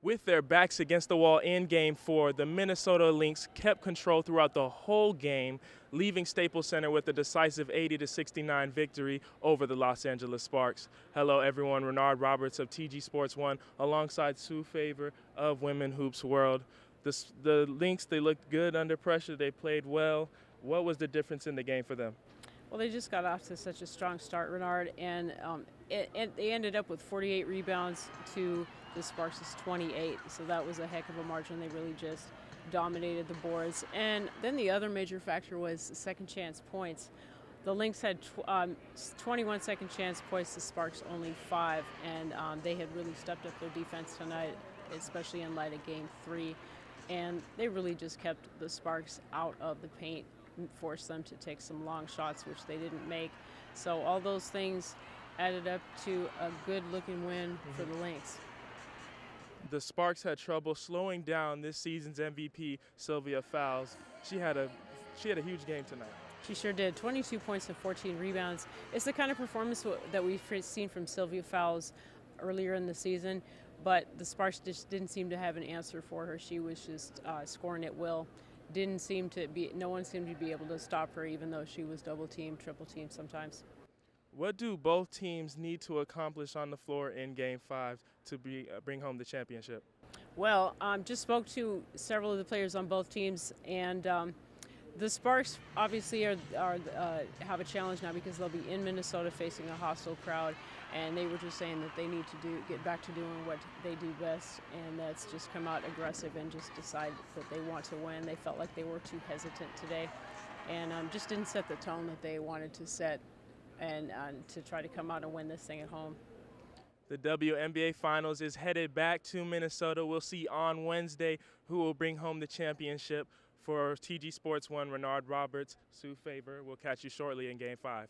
With their backs against the wall in Game 4, the Minnesota Lynx kept control throughout the whole game, leaving Staples Center with a decisive 80-69 victory over the Los Angeles Sparks. Hello, everyone. Renard Roberts of TG Sports 1, alongside Sue Favor of Women Hoops World. The Lynx, they looked good under pressure. They played well. What was the difference in the game for them? Well, they just got off to such a strong start, Renard, and they ended up with 48 rebounds to the Sparks' 28. So that was a heck of a margin. They really just dominated the boards. And then the other major factor was second chance points. The Lynx had 21 second chance points, the Sparks only 5, and they had really stepped up their defense tonight, especially in light of Game 3. And they really just kept the Sparks out of the paint, forced them to take some long shots, which they didn't make. So all those things added up to a good-looking win for the Lynx. The Sparks had trouble slowing down this season's MVP, Sylvia Fowles. She had a huge game tonight. She sure did. 22 points and 14 rebounds. It's the kind of performance that we've seen from Sylvia Fowles earlier in the season, but the Sparks just didn't seem to have an answer for her. She was just scoring at will. No one seemed to be able to stop her, even though she was double teamed, triple teamed sometimes. What do both teams need to accomplish on the floor in Game 5 to bring home the championship? Well, just spoke to several of the players on both teams, and the Sparks obviously have a challenge now because they'll be in Minnesota facing a hostile crowd, and they were just saying that they need to get back to doing what they do best, and that's just come out aggressive and just decide that they want to win. They felt like they were too hesitant today, and just didn't set the tone that they wanted to set, and to try to come out and win this thing at home. The WNBA Finals is headed back to Minnesota. We'll see on Wednesday who will bring home the championship. For TG Sports 1, Renard Roberts, Sue Favor. We'll catch you shortly in Game 5.